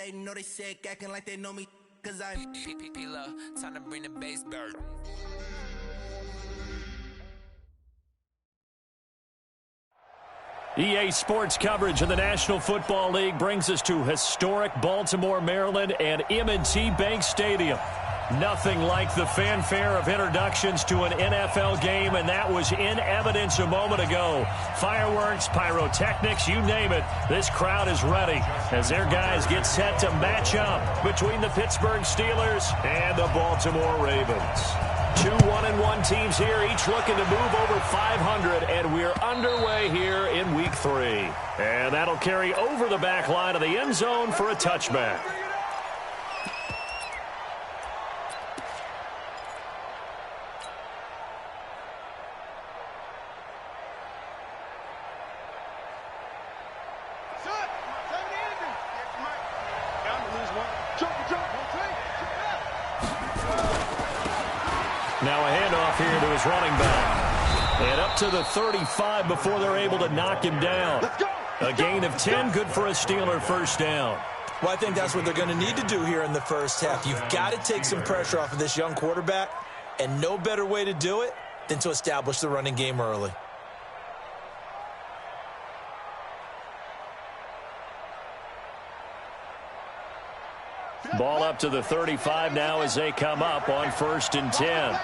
they know they sick, acting like they know me, cause I'm P-P-P-Love, time to bring the bass bird. EA Sports coverage of the National Football League brings us to historic Baltimore, Maryland, and M&T Bank Stadium. Nothing like the fanfare of introductions to an NFL game, and that was in evidence a moment ago. Fireworks, pyrotechnics, you name it, this crowd is ready as their guys get set to match up between the Pittsburgh Steelers and the Baltimore Ravens. Two 1-1 teams here, each looking to move over 500, and we're underway here in Week 3. And that'll carry over the back line of the end zone for a touchback. Now a handoff here to his running back. And up to the 35 before they're able to knock him down. A gain of 10, good for a Steeler first down. Well, I think that's what they're going to need to do here in the first half. You've got to take some pressure off of this young quarterback, and no better way to do it than to establish the running game early. Ball up to the 35 now as they come up on 1st and 10.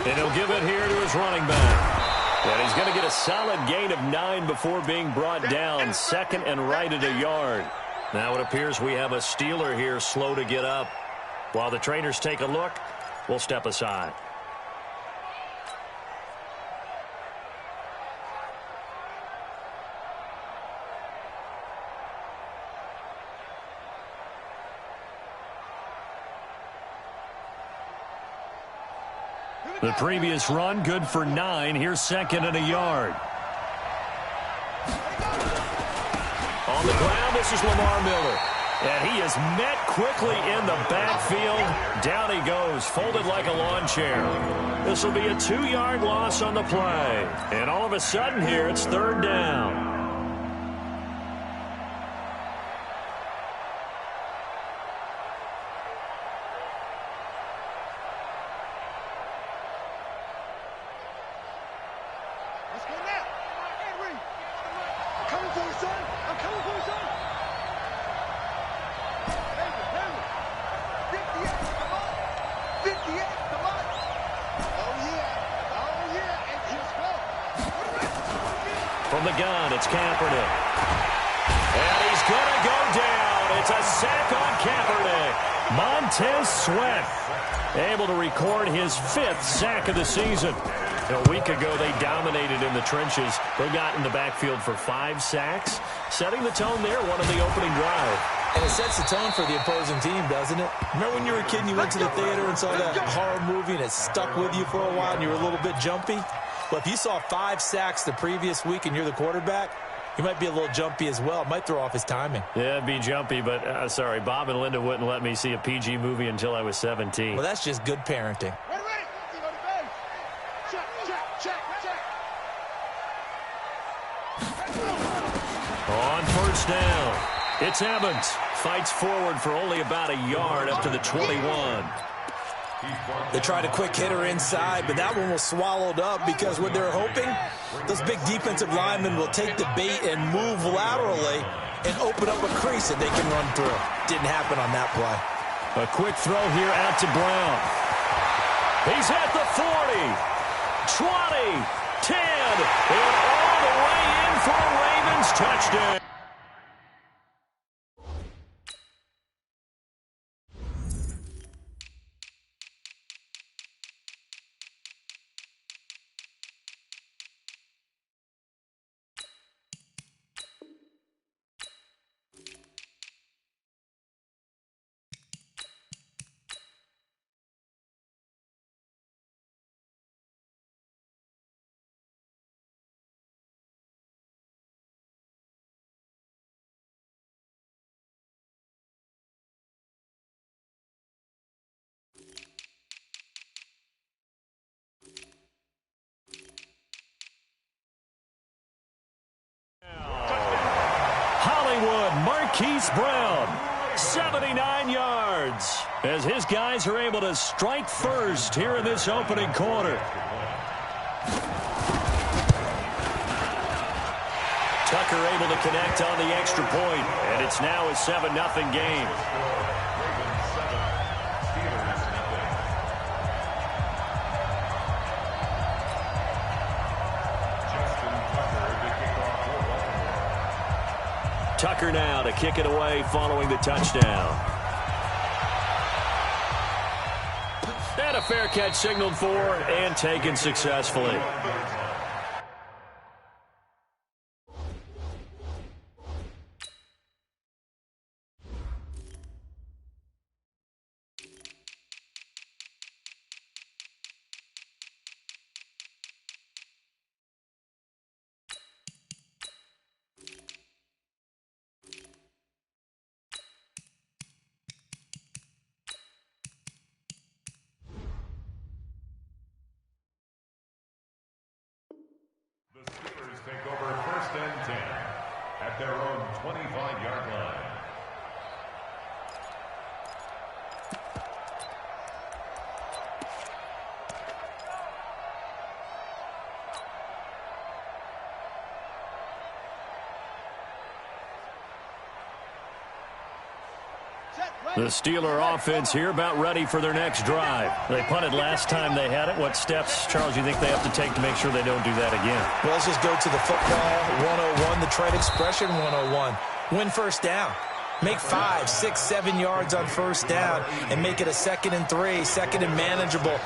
And he'll give it here to his running back. And he's going to get a solid gain of 9 before being brought down. 2nd and right at a yard. Now it appears we have a Steeler here slow to get up. While the trainers take a look, we'll step aside. The previous run, good for 9. Here's 2nd and a yard. On the ground, this is Lamar Miller. And he is met quickly in the backfield. Down he goes, folded like a lawn chair. This will be a 2-yard loss on the play. And all of a sudden here, it's 3rd down. From the gun, it's Kaepernick. And he's going to go down. It's a sack on Kaepernick. Montez Sweat able to record his 5th sack of the season. A week ago, they dominated in the trenches. They got in the backfield for 5 sacks, setting the tone there, one of the opening drive. And it sets the tone for the opposing team, doesn't it? Remember when you were a kid and you went to the theater and saw that horror movie and it stuck with you for a while and you were a little bit jumpy? Well, if you saw 5 sacks the previous week and you're the quarterback, you might be a little jumpy as well. It might throw off his timing. Yeah, it'd be jumpy, but sorry, Bob and Linda wouldn't let me see a PG movie until I was 17. Well, that's just good parenting. On 1st down, it's Evans. Fights forward for only about a yard up to the 21. They tried a quick hitter inside, but that one was swallowed up because what they're hoping, those big defensive linemen will take the bait and move laterally and open up a crease that they can run through. Didn't happen on that play. A quick throw here out to Brown. He's at the 40, 20, 10, and all the way in for a Ravens touchdown. Marquise Brown, 79 yards, as his guys are able to strike first here in this opening quarter. Tucker able to connect on the extra point, and it's now a 7-0 game. Tucker now to kick it away following the touchdown. And a fair catch signaled for and taken successfully. Take over 1st and 10 at their own 25-yard line. The Steeler offense here about ready for their next drive. They punted last time they had it. What steps, Charles, you think they have to take to make sure they don't do that again? Well, let's just go to the football 101, the trade expression 101. Win first down. Make 5, 6, 7 yards on first down and make it a 2nd and 3, 2nd and manageable.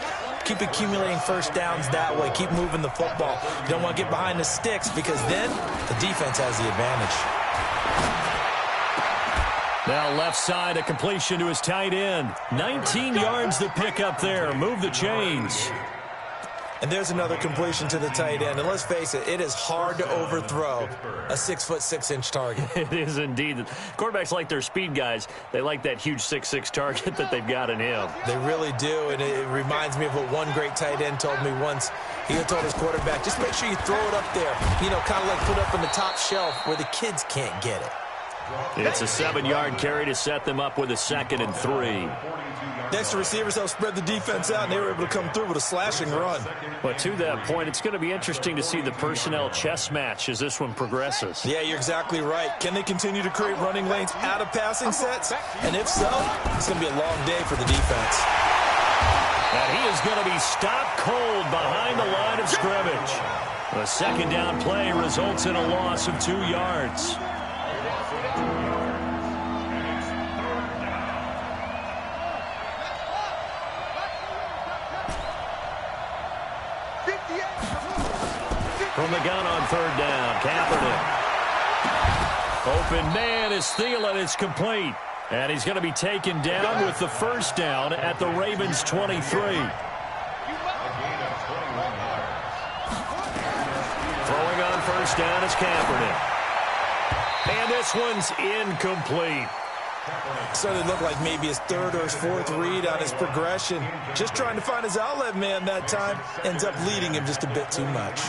Keep accumulating first downs that way. Keep moving the football. You don't want to get behind the sticks because then the defense has the advantage. Now left side, a completion to his tight end. 19 yards to pick up there. Move the chains. And there's another completion to the tight end. And let's face it, it is hard to overthrow a 6'6" target. It is indeed. Quarterbacks like their speed guys. They like that huge 6'6" target that they've got in him. They really do. And it reminds me of what one great tight end told me once. He told his quarterback, just make sure you throw it up there. You know, kind of like put it up on the top shelf where the kids can't get it. It's a 7-yard carry to set them up with a 2nd and 3. Next, the receivers helped spread the defense out, and they were able to come through with a slashing run. But to that point, it's going to be interesting to see the personnel chess match as this one progresses. Yeah, you're exactly right. Can they continue to create running lanes out of passing sets? And if so, it's going to be a long day for the defense. And he is going to be stopped cold behind the line of scrimmage. The 2nd down play results in a loss of 2 yards. From the gun on 3rd down, Kaepernick. Open man is Thielen. It's complete. And he's going to be taken down with the 1st down at the Ravens' 23. Throwing on 1st down is Kaepernick. And this one's incomplete. So it looked like maybe his 3rd or his 4th read on his progression. Just trying to find his outlet man that time. Ends up leading him just a bit too much.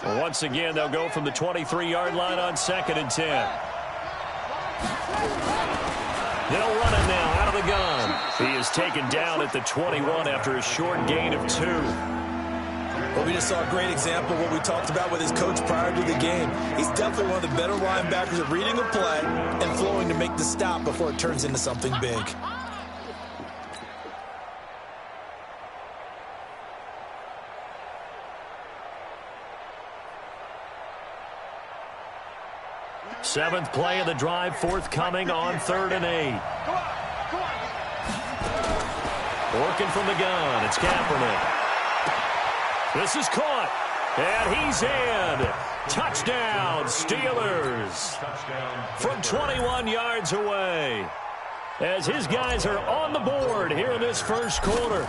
Well, once again, they'll go from the 23-yard line on 2nd and 10. They'll run it now out of the gun. He is taken down at the 21 after a short gain of 2. Well, we just saw a great example of what we talked about with his coach prior to the game. He's definitely one of the better linebackers at reading a play and flowing to make the stop before it turns into something big. Seventh play of the drive forthcoming on 3rd and 8. Working from the gun, it's Kaepernick. This is caught, and he's in. Touchdown, Steelers. From 21 yards away. As his guys are on the board here in this 1st quarter.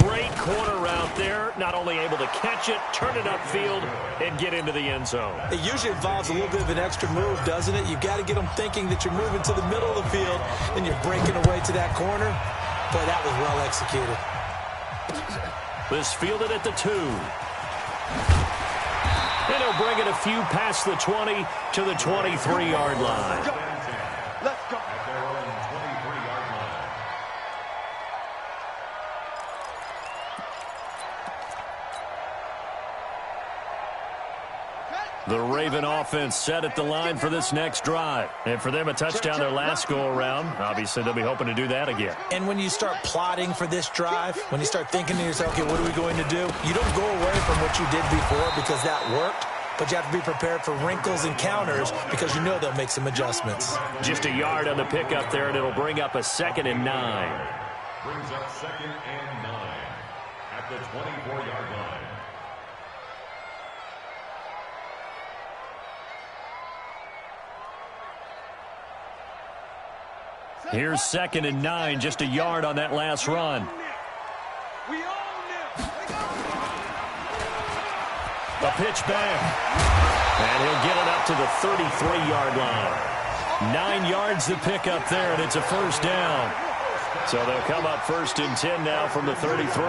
Great corner route there. Not only able to catch it, turn it upfield, and get into the end zone. It usually involves a little bit of an extra move, doesn't it? You've got to get them thinking that you're moving to the middle of the field, and you're breaking away to that corner. Boy, that was well executed. This fielded at the 2. And he'll bring it a few past the 20 to the 23-yard line. Let's go. At their own 23-yard line. The Raven offense set at the line for this next drive. And for them, a touchdown their last go-around. Obviously, they'll be hoping to do that again. And when you start plotting for this drive, when you start thinking to yourself, okay, what are we going to do? You don't go away from what you did before because that worked. But you have to be prepared for wrinkles and counters because you know they'll make some adjustments. Just a yard on the pickup there, and it'll bring up a 2nd and 9. Brings up 2nd and 9 at the 24-yard line. Here's 2nd and 9, just a yard on that last run. A pitch back. And he'll get it up to the 33-yard line. 9 yards to pick up there, and it's a first down. So they'll come up 1st and 10 now from the 33.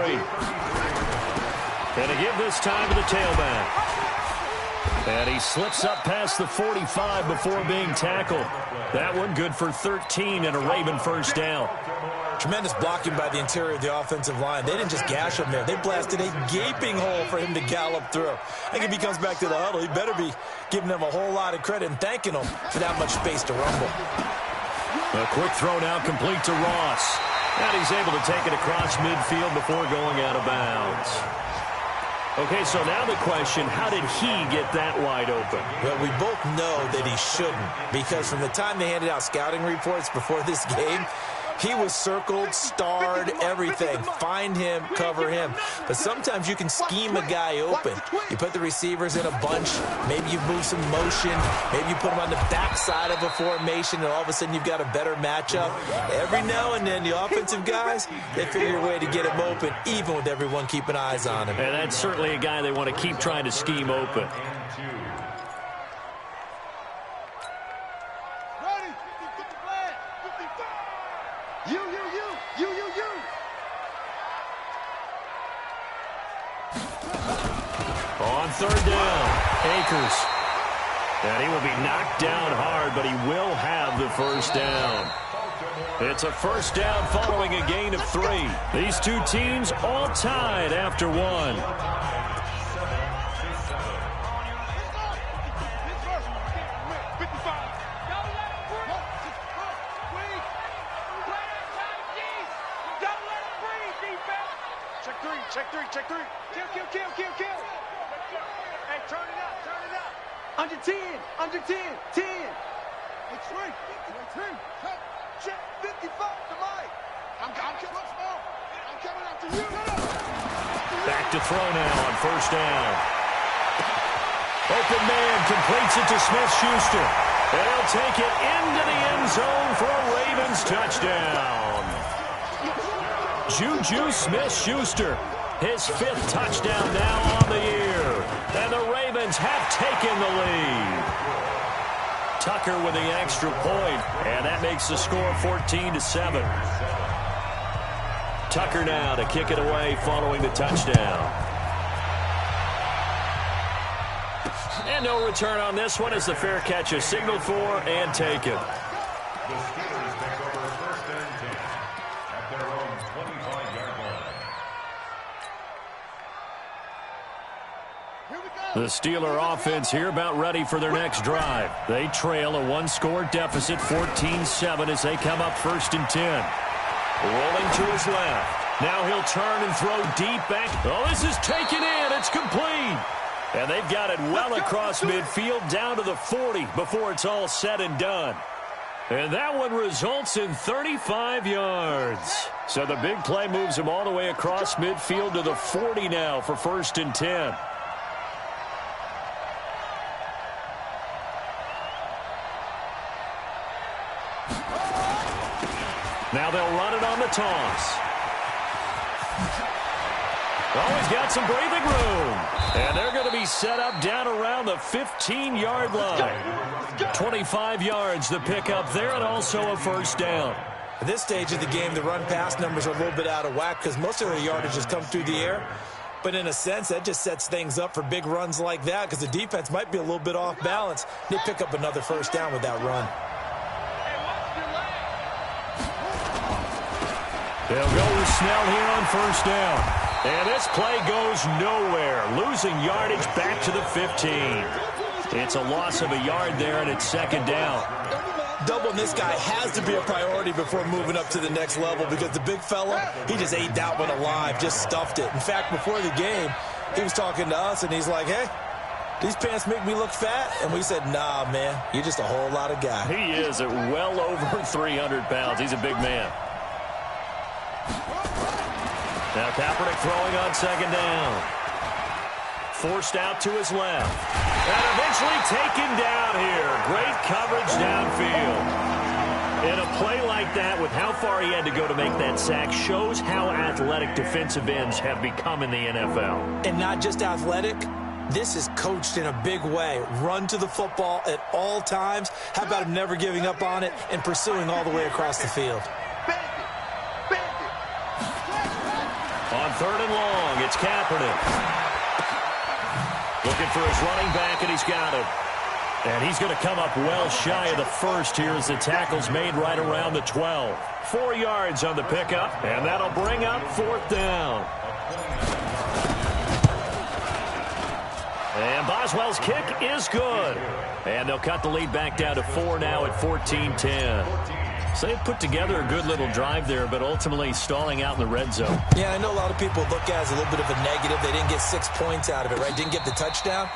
And to give this time to the tailback. And he slips up past the 45 before being tackled. That one good for 13 and a Raven first down. Tremendous blocking by the interior of the offensive line. They didn't just gash him there. They blasted a gaping hole for him to gallop through. I think if he comes back to the huddle, he better be giving them a whole lot of credit and thanking them for that much space to rumble. A quick throw now complete to Ross. And he's able to take it across midfield before going out of bounds. Okay, so now the question, how did he get that wide open? Well, we both know that he shouldn't, because from the time they handed out scouting reports before this game, he was circled, starred, everything. Find him, cover him. But sometimes you can scheme a guy open. You put the receivers in a bunch. Maybe you move some motion. Maybe you put them on the backside of a formation, and all of a sudden you've got a better matchup. Every now and then, the offensive guys, they figure a way to get him open, even with everyone keeping eyes on him. And that's certainly a guy they want to keep trying to scheme open. On 3rd down, Akers. And he will be knocked down hard, but he will have the first down. It's a first down following a gain of 3. These two teams all tied after 1. Check three. Kill. Hey, turn it up. Under 10. 10. Hey, three. Check 55 to Mike. I'm coming after you. Back to throw now on first down. Open man completes it to Smith-Schuster. And he'll take it into the end zone for a Ravens touchdown. Juju Smith-Schuster. His 5th touchdown now on the year. And the Ravens have taken the lead. Tucker with the extra point, and that makes the score 14-7. Tucker now to kick it away following the touchdown. And no return on this one as the fair catch is signaled for and taken. The Steelers take over 1st and 10 at their own 25-yard line. The Steeler offense here about ready for their next drive. They trail a 1-score deficit, 14-7, as they come up 1st and 10. Rolling to his left. Now he'll turn and throw deep back. Oh, this is taken in. It's complete. And they've got it well across midfield down to the 40 before it's all said and done. And that one results in 35 yards. So the big play moves him all the way across midfield to the 40 now for 1st and 10. Now they'll run it on the toss. Oh, he's got some breathing room. And they're going to be set up down around the 15-yard line. 25 yards to pick up there, and also a first down. At this stage of the game, the run-pass numbers are a little bit out of whack because most of their yardage has come through the air. But in a sense, that just sets things up for big runs like that because the defense might be a little bit off balance. They pick up another first down with that run. They'll go with Snell here on first down. And this play goes nowhere. Losing yardage back to the 15. It's a loss of a yard there, and it's second down. Doubling this guy has to be a priority before moving up to the next level because the big fella, he just ate that one alive, just stuffed it. In fact, before the game, he was talking to us, and he's like, hey, these pants make me look fat? And we said, nah, man, you're just a whole lot of guy. He is at well over 300 pounds. He's a big man. Now Kaepernick throwing on second down. Forced out to his left. And eventually taken down here. Great coverage downfield. In a play like that, with how far he had to go to make that sack, shows how athletic defensive ends have become in the NFL. And not just athletic. This is coached in a big way. Run to the football at all times. How about him never giving up on it and pursuing all the way across the field? On third and long, it's Kaepernick. Looking for his running back, and he's got him. And he's going to come up well shy of the first here as the tackle's made right around the 12. 4 yards on the pickup, and that'll bring up fourth down. And Boswell's kick is good. And they'll cut the lead back down to 4 now at 14-10. So they put together a good little drive there, but ultimately stalling out in the red zone. Yeah, I know a lot of people look at it as a little bit of a negative. They didn't get 6 points out of it, right? Didn't get the touchdown.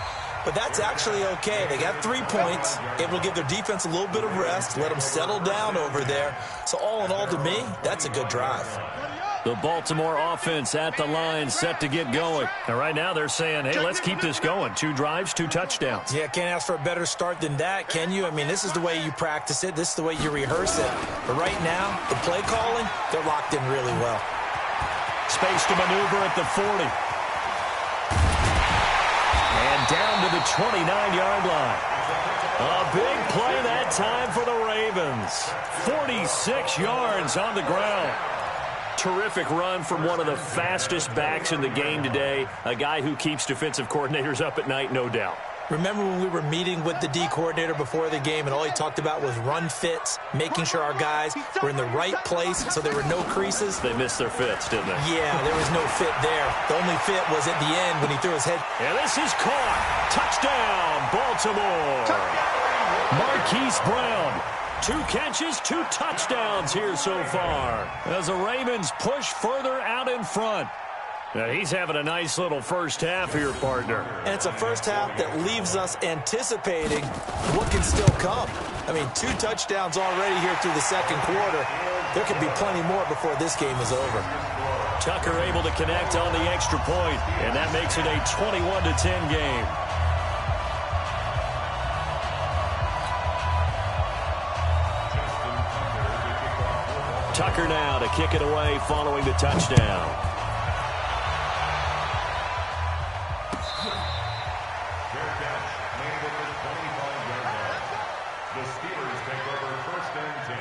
But that's actually okay. They got 3 points, able to give their defense a little bit of rest, let them settle down over there. So all in all, to me, that's a good drive. The Baltimore offense at the line, set to get going. And right now they're saying, hey, let's keep this going. 2 drives, 2 touchdowns. Yeah, can't ask for a better start than that, can you? I mean, this is the way you practice it. This is the way you rehearse it. But right now, the play calling, they're locked in really well. Space to maneuver at the 40. And down to the 29-yard line. A big play that time for the Ravens. 46 yards on the ground. Terrific run from one of the fastest backs in the game today. A guy who keeps defensive coordinators up at night, no doubt. Remember when we were meeting with the D coordinator before the game and all he talked about was run fits, making sure our guys were in the right place so there were no creases? They missed their fits, didn't they? Yeah, there was no fit there. The only fit was at the end when he threw his head. And this is caught. Touchdown, Baltimore. Marquise Brown. 2 catches, 2 touchdowns here so far as the Ravens push further out in front. Now he's having a nice little first half here, partner. And it's a first half that leaves us anticipating what can still come. I mean, 2 touchdowns already here through the second quarter. There could be plenty more before this game is over. Tucker able to connect on the extra point, and that makes it a 21-10 game. Tucker now to kick it away following the touchdown. Fair catch made at the 25-yard line. The Steelers take over first and 10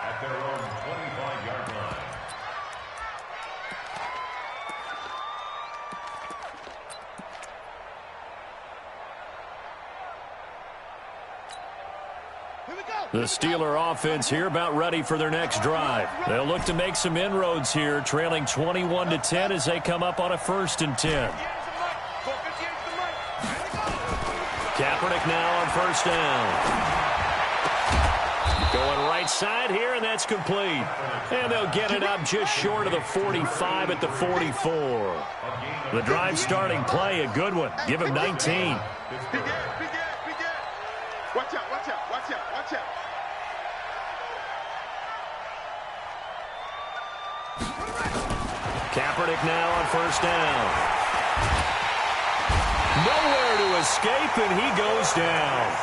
at their own 25-yard line. The Steeler offense here about ready for their next drive. They'll look to make some inroads here, trailing 21-10 as they come up on a first and 10. Kaepernick now on first down. Going right side here, and that's complete. And they'll get it up just short of the 45 at the 44. The drive starting play, a good one. Give him 19. Watch out, watch out, watch out, watch out. Kaepernick now on first down. Nowhere to escape, and he goes down.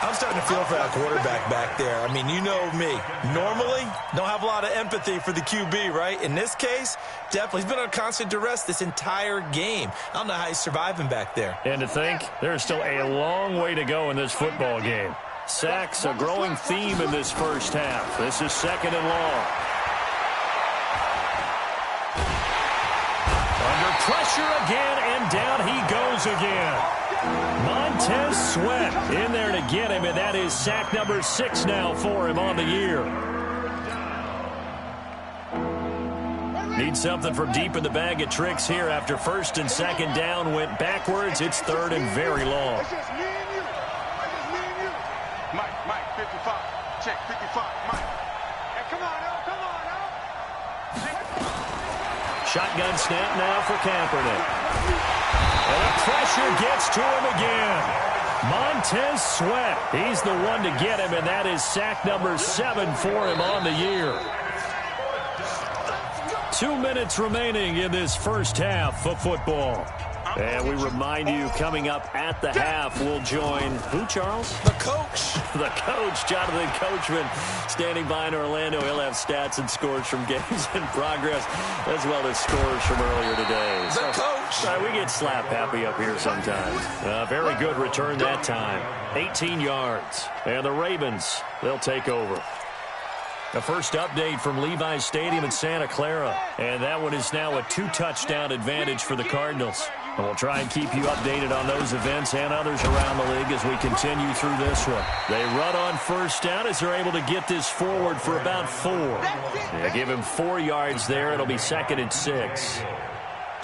I'm starting to feel for that quarterback back there. I mean, you know me. Normally, don't have a lot of empathy for the QB, right? In this case, definitely. He's been on constant duress this entire game. I don't know how he's surviving back there. And to think, there's still a long way to go in this football game. Sacks, a growing theme in this first half. This is second and long. Under pressure again, and down he goes again. Montez Sweat in there to get him, and that is sack number 6 now for him on the year. Need something from deep in the bag of tricks here after first and second down went backwards. It's third and very long. Mike, 55. Check, 55, Mike. Hey, come on, Shotgun snap now for Kaepernick. And the pressure gets to him again. Montez Sweat, he's the one to get him, and that is sack number 7 for him on the year. 2 minutes remaining in this first half of football. And we remind you, coming up at the half, we'll join who, Charles? The coach. The coach, Jonathan Coachman, standing by in Orlando. He'll have stats and scores from games in progress, as well as scores from earlier today. The coach. We get slap happy up here sometimes. Very good return that time. 18 yards. And the Ravens, they'll take over. The first update from Levi's Stadium in Santa Clara. And that one is now a 2-touchdown advantage for the Cardinals. And we'll try and keep you updated on those events and others around the league as we continue through this one. They run on first down as they're able to get this forward for about 4. They give him 4 yards there. It'll be 2nd and 6.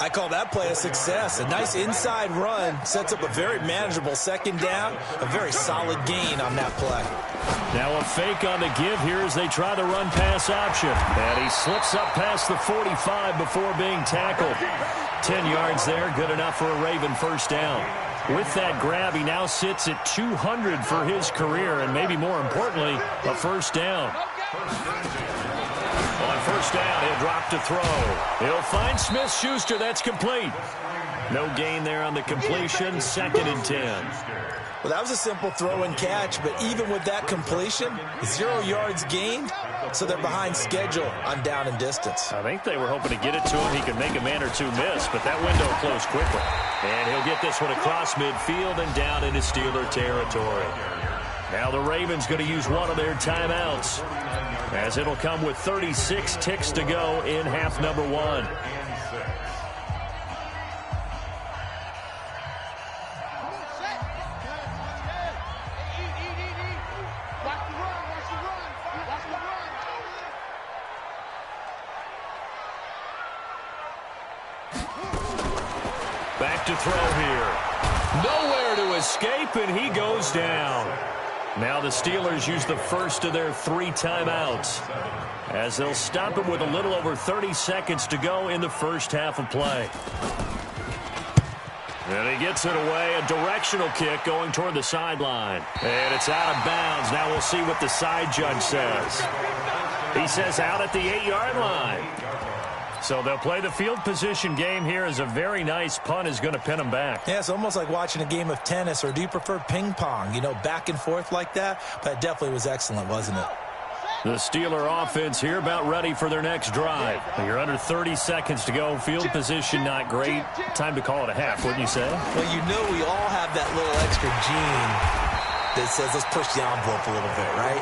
I call that play a success. A nice inside run sets up a very manageable second down. A very solid gain on that play. Now a fake on the give here as they try the run-pass option. And he slips up past the 45 before being tackled. 10 yards there, good enough for a Raven first down. With that grab, he now sits at 200 for his career, and maybe more importantly, a first down. On first down, he'll drop to throw. He'll find Smith-Schuster. That's complete. No gain there on the completion. 2nd and 10. Well, that was a simple throw and catch, but even with that completion, 0 yards gained, so they're behind schedule on down and distance. I think they were hoping to get it to him. He could make a man or two miss, but that window closed quickly. And he'll get this one across midfield and down into Steeler territory. Now the Ravens going to use one of their timeouts, as it'll come with 36 ticks to go in half number 1. Back to throw here. Nowhere to escape, and he goes down. Now the Steelers use the first of their 3 timeouts, as they'll stop him with a little over 30 seconds to go in the first half of play. And he gets it away, a directional kick going toward the sideline. And it's out of bounds. Now we'll see what the side judge says. He says out at the 8-yard line. So they'll play the field position game here as a very nice punt is going to pin them back. Yeah, it's almost like watching a game of tennis, or do you prefer ping pong? You know, back and forth like that? But it definitely was excellent, wasn't it? The Steeler offense here about ready for their next drive. You're under 30 seconds to go. Field position not great. Time to call it a half, wouldn't you say? Well, you know we all have that little extra gene that says let's push the envelope a little bit, right?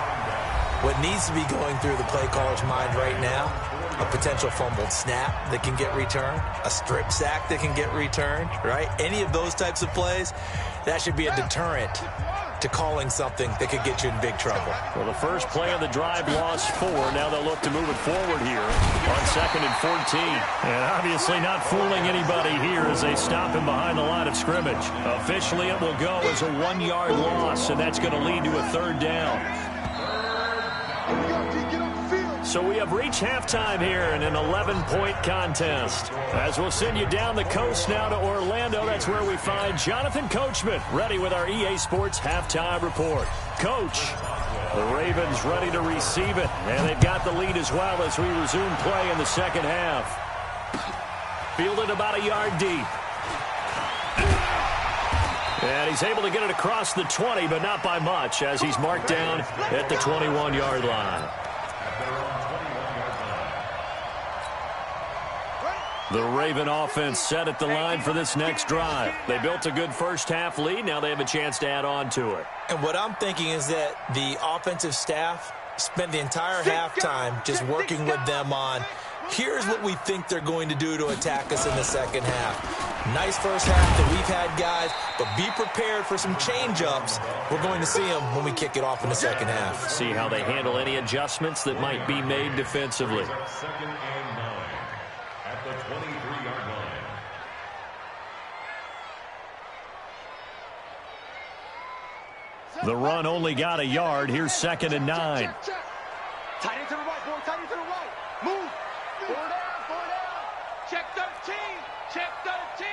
What needs to be going through the play caller's mind right now, a potential fumbled snap that can get returned, a strip sack that can get returned, right? Any of those types of plays, that should be a deterrent to calling something that could get you in big trouble. Well, the first play of the drive lost 4. Now they'll look to move it forward here on 2nd and 14. And obviously not fooling anybody here as they stop him behind the line of scrimmage. Officially, it will go as a 1-yard loss, and that's going to lead to a 3rd down. So we have reached halftime here in an 11-point contest. As we'll send you down the coast now to Orlando, that's where we find Jonathan Coachman, ready with our EA Sports halftime report. Coach, the Ravens ready to receive it, and they've got the lead as well as we resume play in the second half. Fielded about a yard deep. And he's able to get it across the 20, but not by much, as he's marked down at the 21-yard line. The Raven offense set at the line for this next drive. They built a good first-half lead. Now they have a chance to add on to it. And what I'm thinking is that the offensive staff spent the entire halftime just working with them on Here's what we think they're going to do to attack us in the second half. Nice first half that we've had, guys, but be prepared for some change-ups. We're going to see them when we kick it off in the second half. See how they handle any adjustments that might be made defensively. Second and 9 at the 23-yard line. The run only got a yard. Here's second and 9. Tight into the right, boy. Tight into the right. Move. Four down. Check 13. Check 13.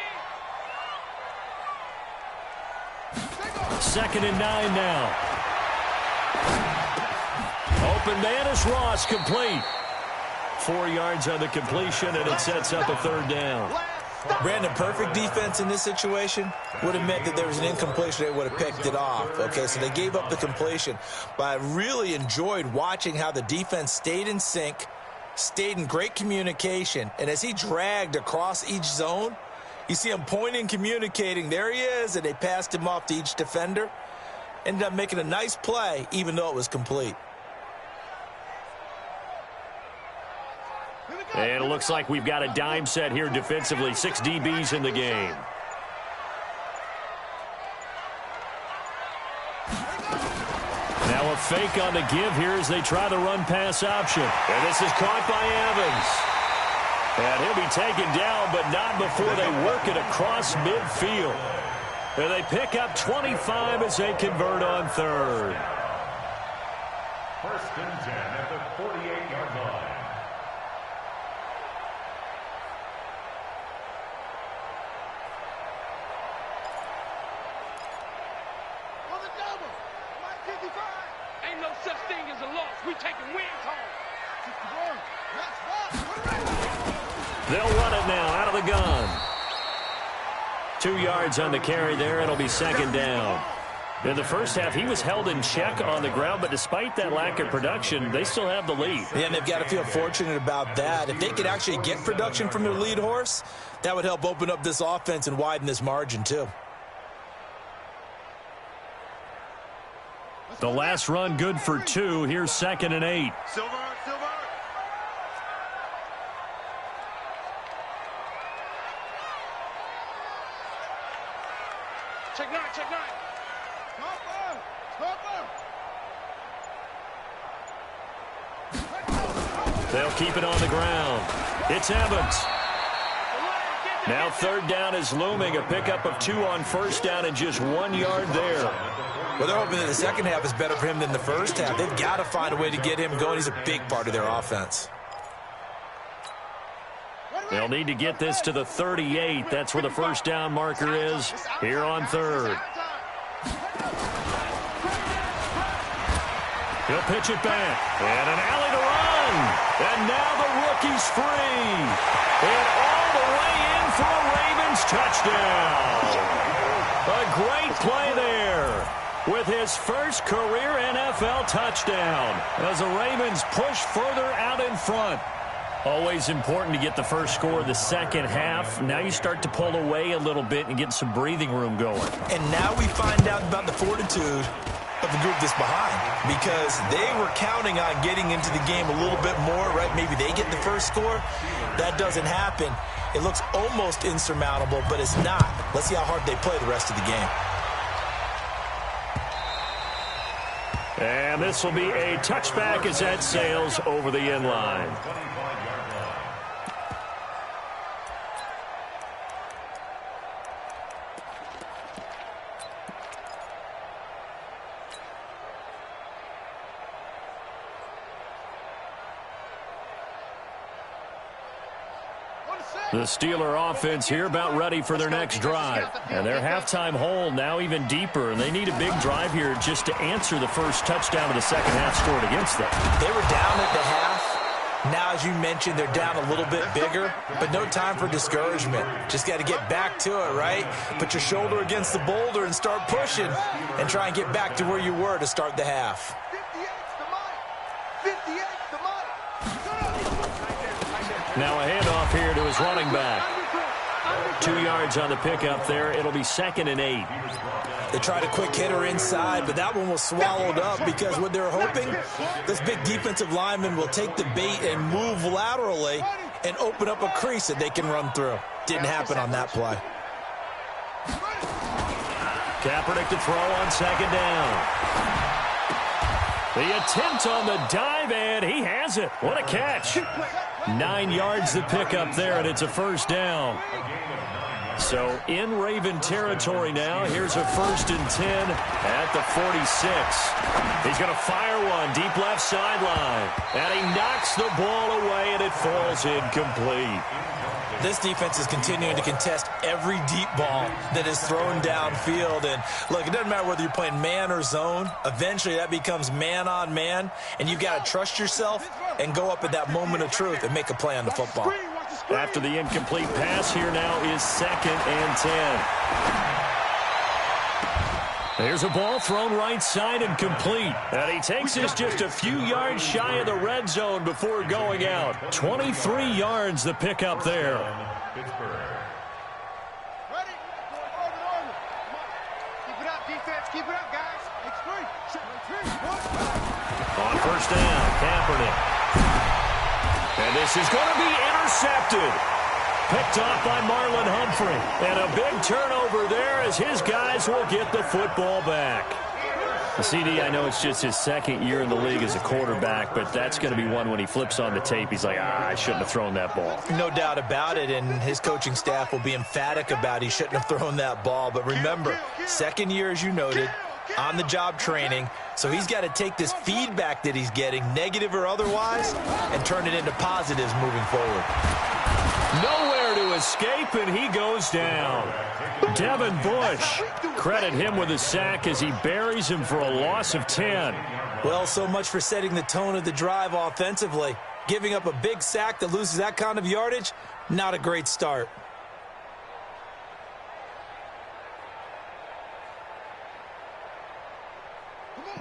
Second and 9 now. Open man is Ross, complete. 4 yards on the completion, and it sets up a third down. Brandon, perfect defense in this situation would have meant that there was an incompletion. They would have picked it off. Okay, so they gave up the completion. But I really enjoyed watching how the defense stayed in sync, stayed in great communication, and as he dragged across each zone, you see him pointing, communicating. There he is, and they passed him off to each defender. Ended up making a nice play, even though it was complete. And it looks like we've got a dime set here defensively. 6 DBs in the game. Now a fake on the give here as they try the run-pass option. And this is caught by Evans. And he'll be taken down, but not before they work it across midfield. And they pick up 25 as they convert on third. First and 10 at the 48-yard line. Ain't no such thing as a loss. We taking wins home. They'll run it now out of the gun. 2 yards on the carry there. It'll be second down. In the first half, he was held in check on the ground, but despite that lack of production, they still have the lead. Yeah, and they've got to feel fortunate about that. If they could actually get production from their lead horse, that would help open up this offense and widen this margin too. The last run good for 2. Here's second and 8. Silver. Check 9. They'll keep it on the ground. It's Evans. Now third down is looming. A pickup of 2 on first down and just 1 yard there. Well, they're hoping that the second half is better for him than the first half. They've got to find a way to get him going. He's a big part of their offense. They'll need to get this to the 38. That's where the first down marker is here on third. He'll pitch it back. And an alley to run. And now the rookie's free. And all the way in for a Ravens touchdown. A great play there with his first career NFL touchdown as the Ravens push further out in front. Always important to get the first score of the second half. Now you start to pull away a little bit and get some breathing room going. And now we find out about the fortitude of the group that's behind, because they were counting on getting into the game a little bit more, right? Maybe they get the first score. That doesn't happen. It looks almost insurmountable, but it's not. Let's see how hard they play the rest of the game. And this will be a touchback as that sails over the end line. The Steeler offense here about ready for their next drive. And their halftime hole now even deeper. And they need a big drive here just to answer the first touchdown of the second half scored against them. They were down at the half. Now, as you mentioned, they're down a little bit bigger, but no time for discouragement. Just got to get back to it, right? Put your shoulder against the boulder and start pushing and try and get back to where you were to start the half. 58 to Mike. Now a handoff here to his running back. 2 yards on the pickup there. It'll be second and 8. They tried a quick hitter inside, but that one was swallowed up because what they're hoping, this big defensive lineman will take the bait and move laterally and open up a crease that they can run through. Didn't happen on that play. Kaepernick to throw on second down. The attempt on the dive, and he has it. What a catch. 9 yards to pick up there, and it's a first down. So in Raven territory now. Here's a 1st and 10 at the 46. He's going to fire one deep left sideline. And he knocks the ball away, and it falls incomplete. This defense is continuing to contest every deep ball that is thrown downfield. And, look, it doesn't matter whether you're playing man or zone. Eventually, that becomes man-on-man, and you've got to trust yourself and go up at that moment of truth and make a play on the football. After the incomplete pass, here now is 2nd and 10. There's a ball thrown right side and complete. And he takes this just a few yards shy of the red zone before going out. 23 yards the pickup there. Ready? Keep it up, defense. Keep it up, guys. On first down, Kaepernick. And this is going to be intercepted. Picked off by Marlon Humphrey. And a big turnover there as his guys will get the football back. CD, I know it's just his 2nd year in the league as a quarterback, but that's going to be one when he flips on the tape. He's like, I shouldn't have thrown that ball. No doubt about it, and his coaching staff will be emphatic about he shouldn't have thrown that ball. But remember, 2nd year, as you noted, on-the-job training. So he's got to take this feedback that he's getting, negative or otherwise, and turn it into positives moving forward. Nowhere to escape, and he goes down. Devin Bush, credit him with a sack as he buries him for a loss of 10. Well, so much for setting the tone of the drive offensively. Giving up a big sack that loses that kind of yardage, not a great start.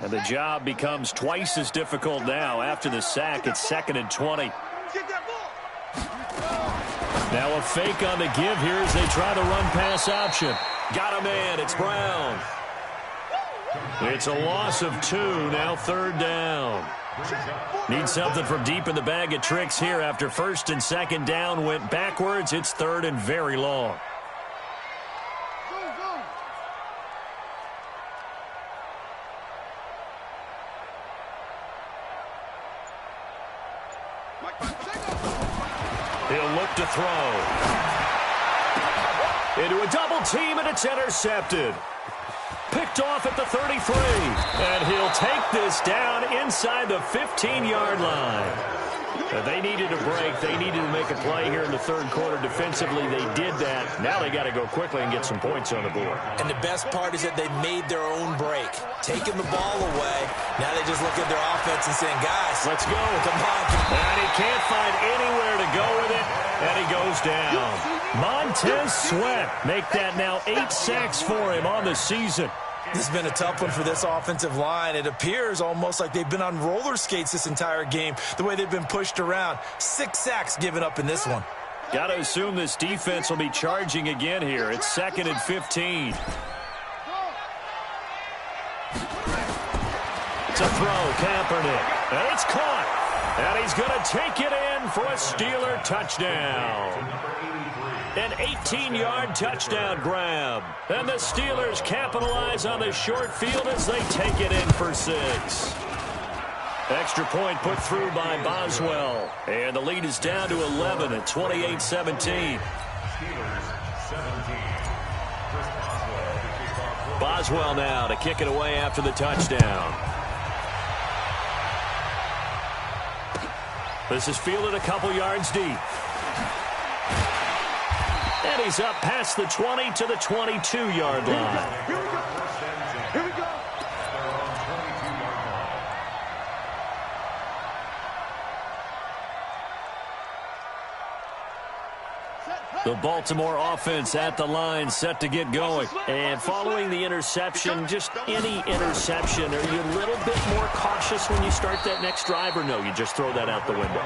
And the job becomes twice as difficult now. After the sack, it's 2nd and 20. Now a fake on the give here as they try the run-pass option. Got a man. It's Brown. It's a loss of 2. Now 3rd down. Need something from deep in the bag of tricks here after 1st and 2nd down went backwards. It's 3rd and very long. He'll look to throw. Into a double team, and it's intercepted. Picked off at the 33. And he'll take this down inside the 15-yard line. They needed a break. They needed to make a play here in the 3rd quarter. Defensively, they did that. Now they got to go quickly and get some points on the board. And the best part is that they made their own break. Taking the ball away. Now they just look at their offense and saying, guys, let's go. Come on. And he can't find anywhere to go with it. And he goes down. Montez Sweat make that now 8 sacks for him on the season. This has been a tough one for this offensive line. It appears almost like they've been on roller skates this entire game, the way they've been pushed around. 6 sacks given up in this one. Got to assume this defense will be charging again here. It's 2nd and 15. To throw, Kaepernick. And it's caught. And he's going to take it in for a Steeler touchdown. An 18-yard touchdown grab. And the Steelers capitalize on the short field as they take it in for 6. Extra point put through by Boswell. And the lead is down to 11 at 28-17. Steelers 17. Boswell now to kick it away after the touchdown. This is fielded a couple yards deep. And he's up past the 20 to the 22-yard line. Here we go. Set The Baltimore offense at the line, set to get going. And following the interception, just any interception, are you a little bit more cautious when you start that next drive, or no, you just throw that out the window?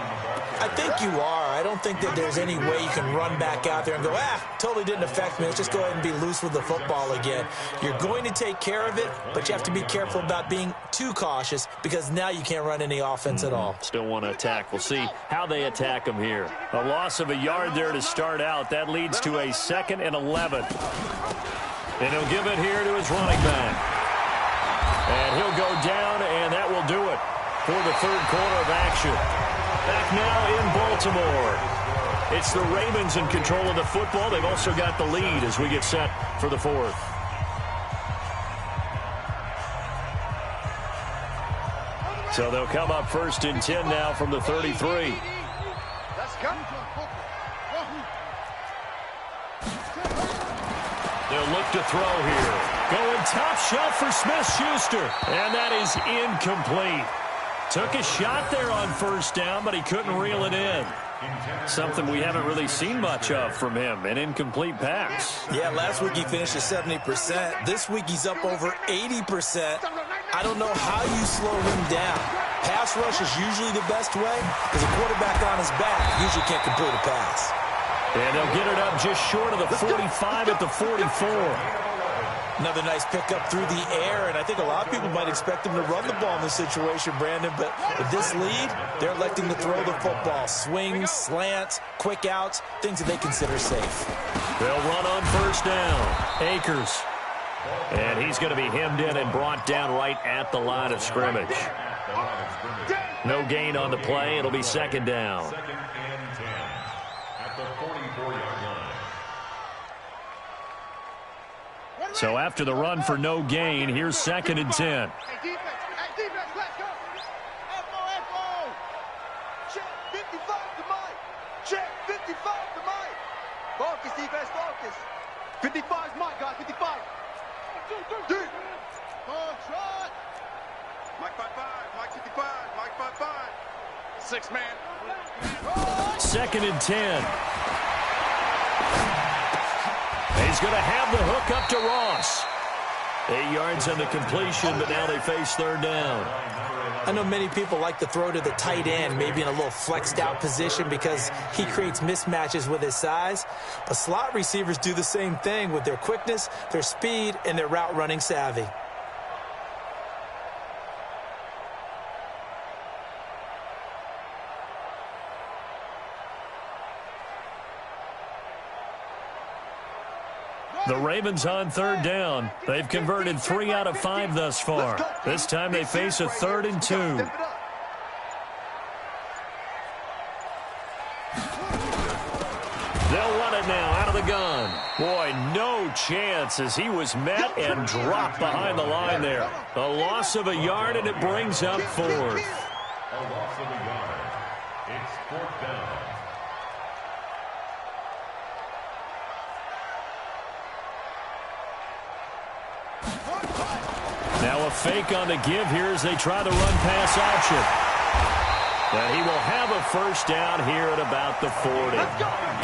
I think you are. I don't think that there's any way you can run back out there and go, totally didn't affect me. Let's just go ahead and be loose with the football again. You're going to take care of it, but you have to be careful about being too cautious because now you can't run any offense at all. Still want to attack. We'll see how they attack them here. A loss of a yard there to start out. That leads to a 2nd and 11. And he'll give it here to his running back. And he'll go down, and that will do it for the third quarter of action. Back now in Baltimore. It's the Ravens in control of the football. They've also got the lead as we get set for the fourth. So they'll come up 1st and 10 now from the 33. Let's go. They'll look to throw here. Going top shelf for Smith-Schuster. And that is incomplete. Took a shot there on 1st down, but he couldn't reel it in. Something we haven't really seen much of from him, an incomplete pass. Yeah, last week he finished at 70%. This week he's up over 80%. I don't know how you slow him down. Pass rush is usually the best way because a quarterback on his back usually can't complete a pass. And they'll get it up just short of the 45 at the 44. Another nice pickup through the air, and I think a lot of people might expect him to run the ball in this situation, Brandon, but with this lead, they're electing to throw the football. Swings, slants, quick outs, things that they consider safe. They'll run on 1st down. Akers. And he's going to be hemmed in and brought down right at the line of scrimmage. No gain on the play. It'll be 2nd down. 2nd and 10 at the 44-yard line. So after the run for no gain, here's 2nd and 10. Hey, defense, let's go. F-O. Check 55 to Mike. Check 55 to Mike. Focus, defense, focus. 55 is Mike, guys, 55. Deep. Shot. Mike 55, Mike 55, Mike 55. 6 man. 2nd and 10. He's going to have the hook up to Ross. 8 yards on the completion, but now they face 3rd down. I know many people like to throw to the tight end, maybe in a little flexed out position because he creates mismatches with his size. But slot receivers do the same thing with their quickness, their speed, and their route running savvy. The Ravens on 3rd down. They've converted 3 out of 5 thus far. This time they face a 3rd and 2. They'll run it now out of the gun. Boy, no chance as he was met and dropped behind the line there. A loss of a yard, and it brings up 4th. A loss of a yard. It's 4th down. Now a fake on the give here as they try the run-pass option. And he will have a 1st down here at about the 40.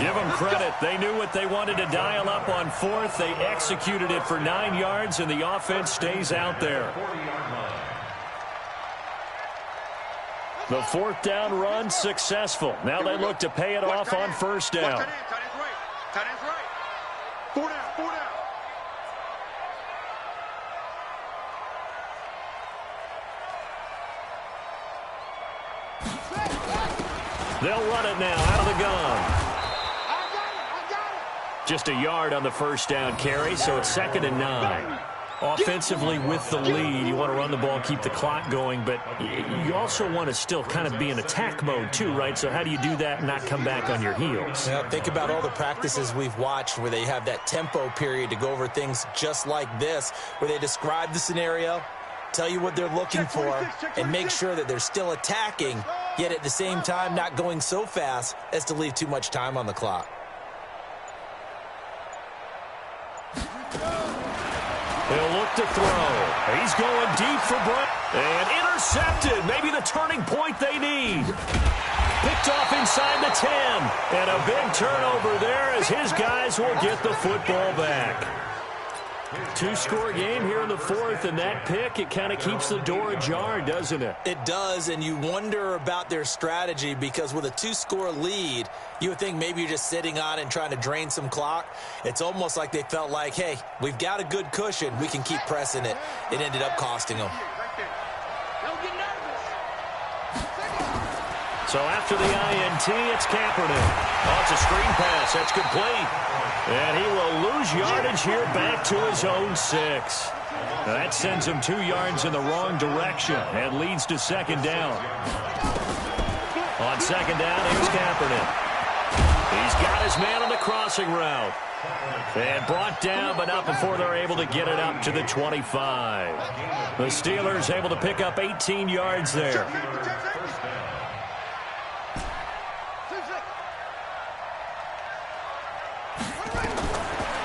Give them credit. They knew what they wanted to dial up on 4th. They executed it for 9 yards, and the offense stays out there. The 4th down run successful. Now they look to pay it off on 1st down. Tight end's right. 4 down, 4 down. They'll run it now out of the gun. Just a yard on the 1st down carry, so it's 2nd and 9. Offensively with the lead, you want to run the ball, keep the clock going, but you also want to still kind of be in attack mode too, right? So how do you do that and not come back on your heels? Yeah, think about all the practices we've watched where they have that tempo period to go over things just like this, where they describe the scenario, tell you what they're looking for, and make sure that they're still attacking, yet at the same time not going so fast as to leave too much time on the clock. He'll look to throw. He's going deep for Brett. And intercepted. Maybe the turning point they need. Picked off inside the 10. And a big turnover there as his guys will get the football back. Two-score game here in the fourth, and that pick, it kind of keeps the door ajar, doesn't it? It does, and you wonder about their strategy because with a two-score lead, you would think maybe you're just sitting on it and trying to drain some clock. It's almost like they felt like, hey, we've got a good cushion. We can keep pressing it. It ended up costing them. So after the INT, it's Kaepernick. Oh, it's a screen pass. That's complete. And he will lose yardage here back to his own 6. Now that sends him 2 yards in the wrong direction and leads to second down. On second down, here's Kaepernick. He's got his man on the crossing route. And brought down, but not before they're able to get it up to the 25. The Steelers able to pick up 18 yards there.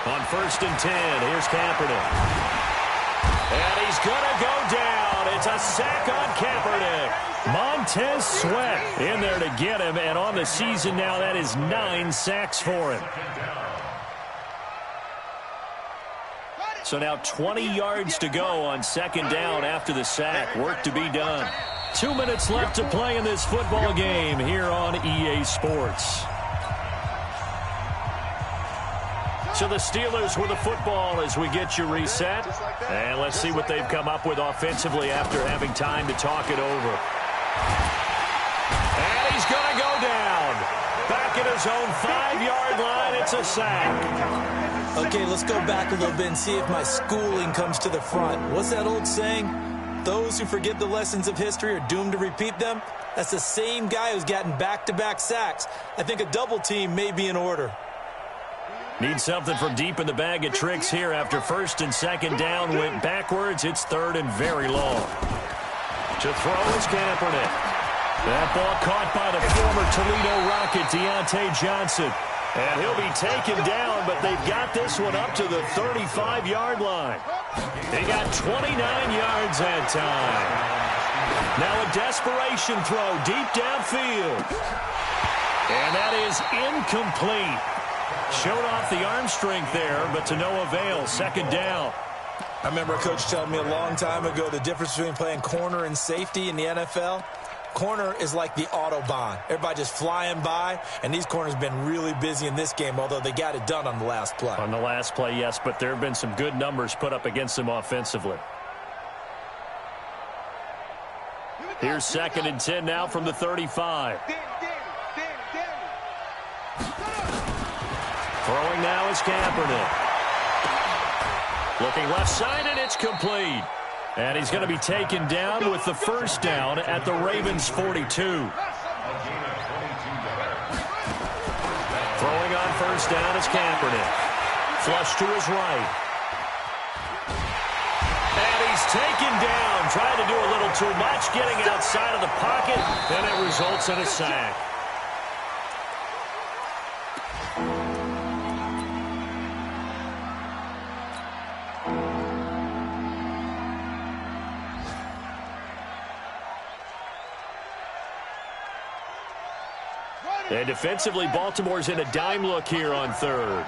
On 1st and 10, here's Kaepernick. And he's going to go down. It's a sack on Kaepernick. Montez Sweat in there to get him, and on the season now, that is 9 sacks for him. So now 20 yards to go on second down after the sack. Work to be done. 2 minutes left to play in this football game here on EA Sports. So the Steelers with the football as we get you reset. And let's see what they've come up with offensively after having time to talk it over. And he's going to go down. Back at his own 5-yard line, it's a sack. Okay, let's go back a little bit and see if my schooling comes to the front. What's that old saying? Those who forget the lessons of history are doomed to repeat them. That's the same guy who's gotten back-to-back sacks. I think a double team may be in order. Need something from deep in the bag of tricks here after first and second down went backwards. It's third and very long. To throw is Kaepernick. That ball caught by the former Toledo Rocket, Deontay Johnson. And he'll be taken down, but they've got this one up to the 35-yard line. They got 29 yards that time. Now a desperation throw deep downfield. And that is incomplete. Showed off the arm strength there, but to no avail. Second down. I remember a coach telling me a long time ago the difference between playing corner and safety in the NFL. Corner is like the Autobahn. Everybody just flying by, and these corners have been really busy in this game, although they got it done on the last play. On the last play, yes, but there have been some good numbers put up against them offensively. Here's 2nd and 10 now from the 35. Throwing now is Kaepernick. Looking left side, and it's complete. And he's going to be taken down with the first down at the Ravens' 42. Throwing on first down is Kaepernick. Flush to his right. And he's taken down. Trying to do a little too much, getting outside of the pocket, and it results in a sack. And defensively, Baltimore's in a dime look here on third.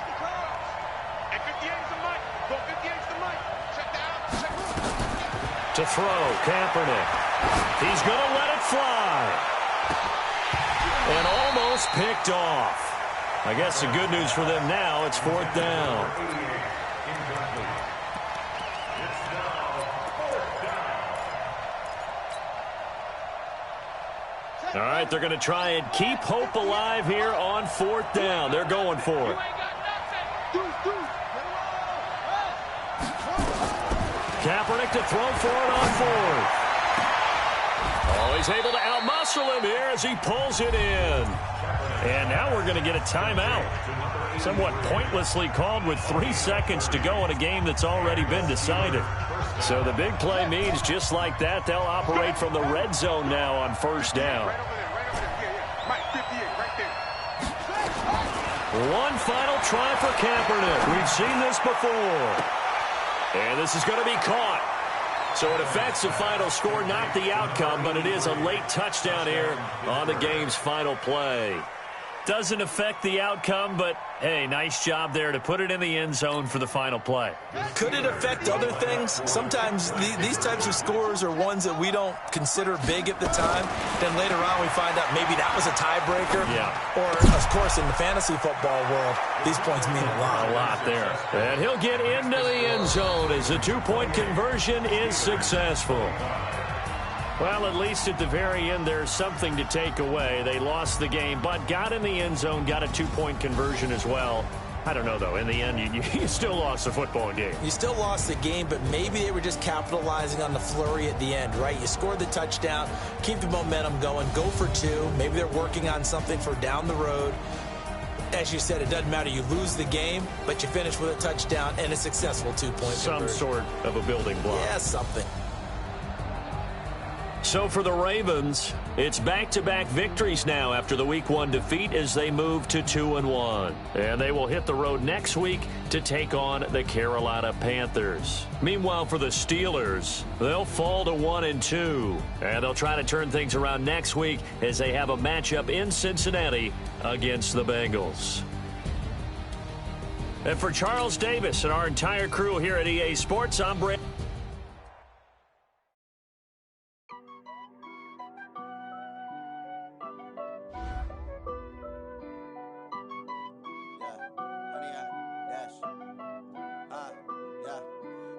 To throw, Kaepernick. He's going to let it fly. And almost picked off. I guess the good news for them now, it's 4th down. All right, they're going to try and keep hope alive here on 4th down. They're going for it. Kaepernick to throw for it on 4th. Oh, he's able to outmuscle him here as he pulls it in. And now we're going to get a timeout. Somewhat pointlessly called with 3 seconds to go in a game that's already been decided. So the big play means just like that, they'll operate from the red zone now on first down. One final try for Kaepernick. We've seen this before. And this is going to be caught. So it affects the final score, not the outcome, but it is a late touchdown here on the game's final play. Doesn't affect the outcome, but, hey, nice job there to put it in the end zone for the final play. Could it affect other things? Sometimes these types of scores are ones that we don't consider big at the time. Then later on we find out maybe that was a tiebreaker. Yeah. Or, of course, in the fantasy football world, these points mean a lot. A lot there. And he'll get into the end zone as the two-point conversion is successful. Well, at least at the very end, there's something to take away. They lost the game, but got in the end zone, got a two-point conversion as well. I don't know, though. In the end, you still lost the football game. You still lost the game, but maybe they were just capitalizing on the flurry at the end, right? You scored the touchdown, keep the momentum going, go for two. Maybe they're working on something for down the road. As you said, it doesn't matter. You lose the game, but you finish with a touchdown and a successful two-point conversion. Some sort of a building block. Yeah, something. So for the Ravens, it's back-to-back victories now after the Week 1 defeat as they move to 2-1. And they will hit the road next week to take on the Carolina Panthers. Meanwhile, for the Steelers, they'll fall to 1-2. And they'll try to turn things around next week as they have a matchup in Cincinnati against the Bengals. And for Charles Davis and our entire crew here at EA Sports, I'm Brett.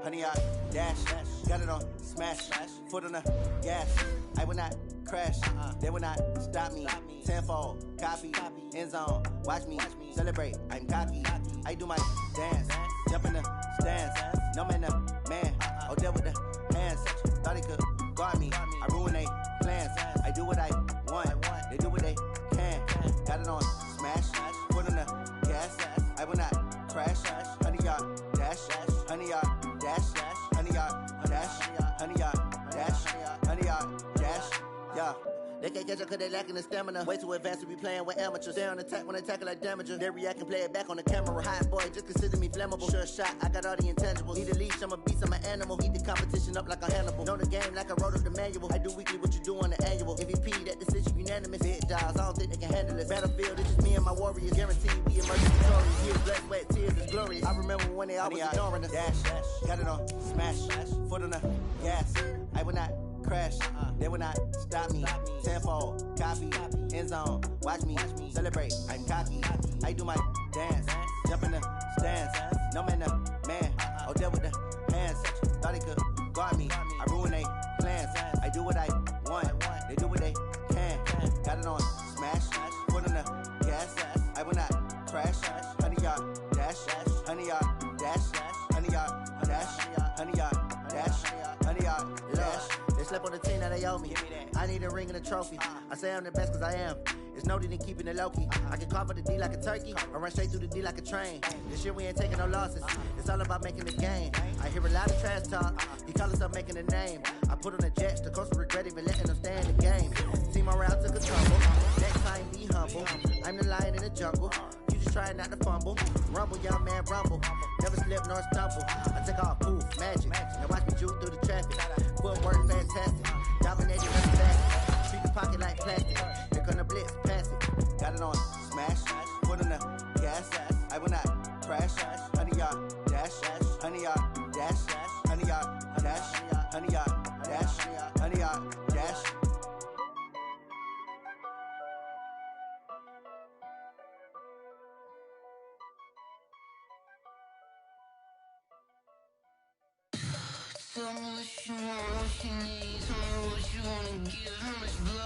Honey, I dash, got it on smash, foot on the gas. I will not crash, they will not stop me. Tenfold, copy, end zone, watch me celebrate. I'm cocky, I do my dance, jump in the stands. No man, man, oh there with the hands. Thought he could guard me, I ruin they plans. I do what I want, they do what they can. Got it on smash, foot on the gas. I will not crash, honey, y'all dash, honey, y'all dash, honey, y'all dash, honey, y'all dash, honey, y'all dash, yeah. They can't catch up cause they lacking the stamina. Way too advanced to be playing with amateurs. They on attack when they tackle like damager. They react and play it back on the camera. Hot boy, just consider me flammable. Sure shot, I got all the intangibles. Need a leash, I'm a beast, I'm an animal. Eat the competition up like a Hannibal. Know the game like I wrote up the manual. I do weekly what you do on the annual. MVP, that decision unanimous. Big dials, I don't think they can handle it. Battlefield, it's just me and my warriors. Guaranteed we emerge victorious. Years, blood, sweat, tears, is glorious. I remember when they always ignoring us. Dash, got it on smash, foot on the gas. I will not crash, they will not stop me. Tenfold, copy, end zone, watch me celebrate. I'm cocky, I do my dance, jump in the stands. No man, man, oh there with the hands. Thought he could guard me, I ruin they plans. I do what I want, they do what they can. Got it on smash, foot on the gas. I will not crash, honey, y'all dash, honey, y'all dash, honey, y'all dash, honey, y'all dash, honey, y'all dash. They slept on the team that they owe me. I need a ring and a trophy. I say I'm the best cause I am. It's no need in keeping it low-key. I can carve up the D like a turkey or run straight through the D like a train. This year we ain't taking no losses. It's all about making the game. I hear a lot of trash talk. He call himself making a name. I put on the Jets. The coach will regret even letting them stay in the game. Team around took a tumble. Next time be humble. I'm the lion in the jungle. You just trying not to fumble. Rumble, young man, rumble. Never slip nor stumble. I take off, poof, magic. Now watch me juke through the traffic. Footwork fantastic. Dominating every facet. Treat the pocket like plastic. Here come the blitz, pass it. Got it on smash. Foot on the gas. I will not crash. Honey, y'all dash. Honey, y'all dash. Honey, y'all dash. Honey, y'all dash. Honey, y'all dash. Tell me what you want, what you need. Tell me what you wanna give. How much blood?